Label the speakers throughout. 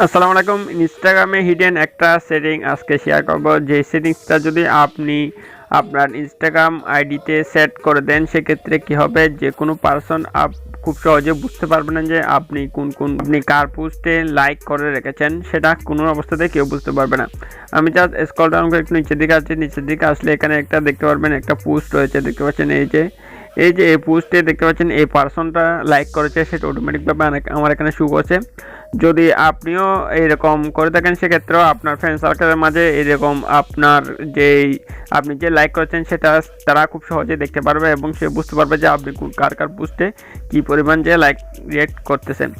Speaker 1: আসসালামু আলাইকুম। ইনস্টাগ্রামে হিডেন একটা সেটিং আজকে শেয়ার করব। যে সেটিংসটা যদি আপনি আপনার ইনস্টাগ্রাম আইডিতে সেট করে দেন, সেক্ষেত্রে কি হবে, যে কোনো পারসন খুব সহজে বুঝতে পারবে না যে আপনি আপনি কার পোস্টে লাইক করে রেখেছেন, সেটা কোনো অবস্থাতে কেউ বুঝতে পারবে না। আমি জাস্ট স্ক্রল ডাউন করে একটু নিচের দিকে আসছি। নিচের দিকে আসলে এখানে একটা দেখতে পারবেন, একটা পোস্ট রয়েছে, দেখতে পাচ্ছেন। এই যে এই পোস্টে দেখতে পাচ্ছেন এই পারসনটা লাইক করেছে, সেটা অটোমেটিকভাবে আমার এখানে শো করছে। যদি আপনিও এরকম করে থাকেন, সেক্ষেত্রেও আপনার ফ্রেন্ড সার্কেলের মাঝে এরকম আপনি যে লাইক করেছেন সেটা তারা খুব সহজে দেখতে পারবে এবং সে বুঝতে পারবে যে আপনি কার পোস্টে কী পরিমাণ যে লাইক রিয়েক্ট করতেছেন।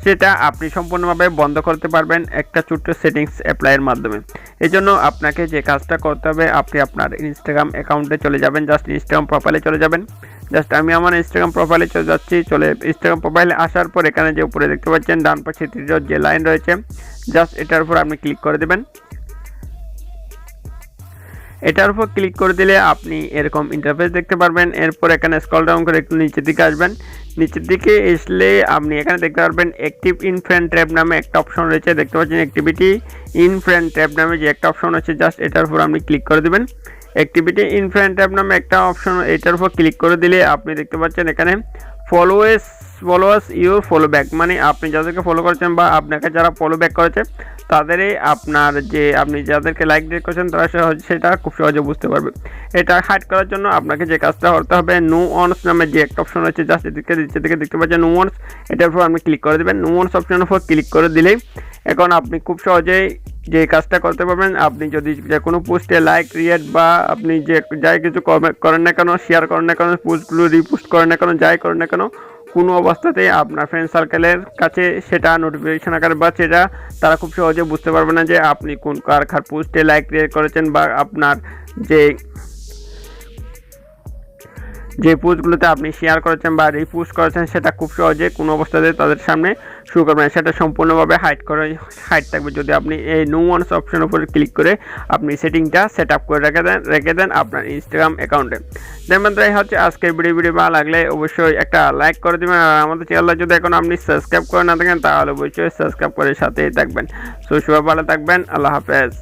Speaker 1: সেটা আপনি সম্পূর্ণভাবে বন্ধ করতে পারবেন একটা ছোট্ট সেটিংস অ্যাপ্লাইয়ের মাধ্যমে। এই জন্য আপনাকে যে কাজটা করতে হবে, আপনি আপনার ইনস্টাগ্রাম অ্যাকাউন্টে চলে যাবেন, জাস্ট ইনস্টাগ্রাম প্রোফাইলে চলে যাবেন। জাস্ট আমি আমার ইনস্টাগ্রাম প্রোফাইলে চলে যাচ্ছি। ইনস্টাগ্রাম প্রোফাইলে আসার পর এখানে যে উপরে দেখতে পাচ্ছেন ডান পাশে তীরের যে লাইন রয়েছে, জাস্ট এটার উপর আপনি ক্লিক করে দেবেন। এটার উপর ক্লিক করে দিলে আপনি এরকম ইন্টারফেস দেখতে পারবেন। এরপর এখানে স্ক্রল ডাউন করে একটু নিচের দিকে আসবেন। নিচের দিকে আসলে আপনি এখানে দেখতে পারবেন অ্যাক্টিভ ইন ফ্রেন্ড ট্যাব নামে একটা অপশন রয়েছে, দেখতে পাচ্ছেন। অ্যাক্টিভিটি ইন ফ্রেন্ড ট্যাব নামে যে একটা অপশন রয়েছে, জাস্ট এটার উপর আপনি ক্লিক করে দেবেন। অ্যাক্টিভিটি ইন ফ্রেন্ড ট্যাব নামে একটা অপশন, এটার উপর ক্লিক করে দিলে আপনি দেখতে পাচ্ছেন এখানে ফলোয়ার্স ইউর ফলো ব্যাক, মানে আপনি যাদেরকে ফলো করেছেন বা আপনাকে যারা ফলো ব্যাক করেছে তাদেরই আপনি যাদেরকে লাইক দিয়ে করেছেন তারা সেটা খুব সহজে বুঝতে পারবে। এটা হাইড করার জন্য আপনাকে যে কাজটা করতে হবে, নো ওয়ান্স নামে যে একটা অপশন রয়েছে, জাস্ট এদিকে নিচে থেকে দেখতে পাচ্ছেন নো ওয়ান্স, এটার উপর আপনি ক্লিক করে দেবেন। নো ওয়ান্স অপশনের উপর ক্লিক করে দিলেই এখন আপনি খুব সহজেই যে কাজটা করতে পারবেন। আপনি যদি যে কোনো পোস্টে লাইক রিয়েট বা আপনি যে যাই কিছু করেন না কেন, শেয়ার করেন না কেন, পোস্টগুলো রিপোস্ট করেন না কেন, যাই করেন না কেন, কোনো অবস্থাতেই আপনার ফ্রেন্ড সার্কেলের কাছে সেটা নোটিফিকেশন আকারে বা সেটা তারা খুব সহজে বুঝতে পারবে না যে আপনি কার পোস্টে লাইক রিয়েট করেছেন বা আপনার যে পোস্টগুলোতে আপনি শেয়ার করেছেন বা রিপোস্ট করেছেন, সেটা খুব সহজে কোনো অবস্থাতে তাদের সামনে শো করবে না। সেটা সম্পূর্ণভাবে হাইড থাকবে যদি আপনি এই নো ওয়ান্স অপশনের উপরে ক্লিক করে আপনি সেটিংটা সেট আপ করে রেখে দেন আপনার ইনস্টাগ্রাম অ্যাকাউন্টে। বন্ধুরা, এই হচ্ছে আজকের ভিডিও ভালো লাগলে অবশ্যই একটা লাইক করে দেবেন। আর আমাদের চ্যানেলটা যদি এখন আপনি সাবস্ক্রাইব করে না থাকেন, তাহলে অবশ্যই সাবস্ক্রাইব করে সাথেই থাকবেন। সো সবাই ভালো থাকবেন। আল্লাহ হাফেজ।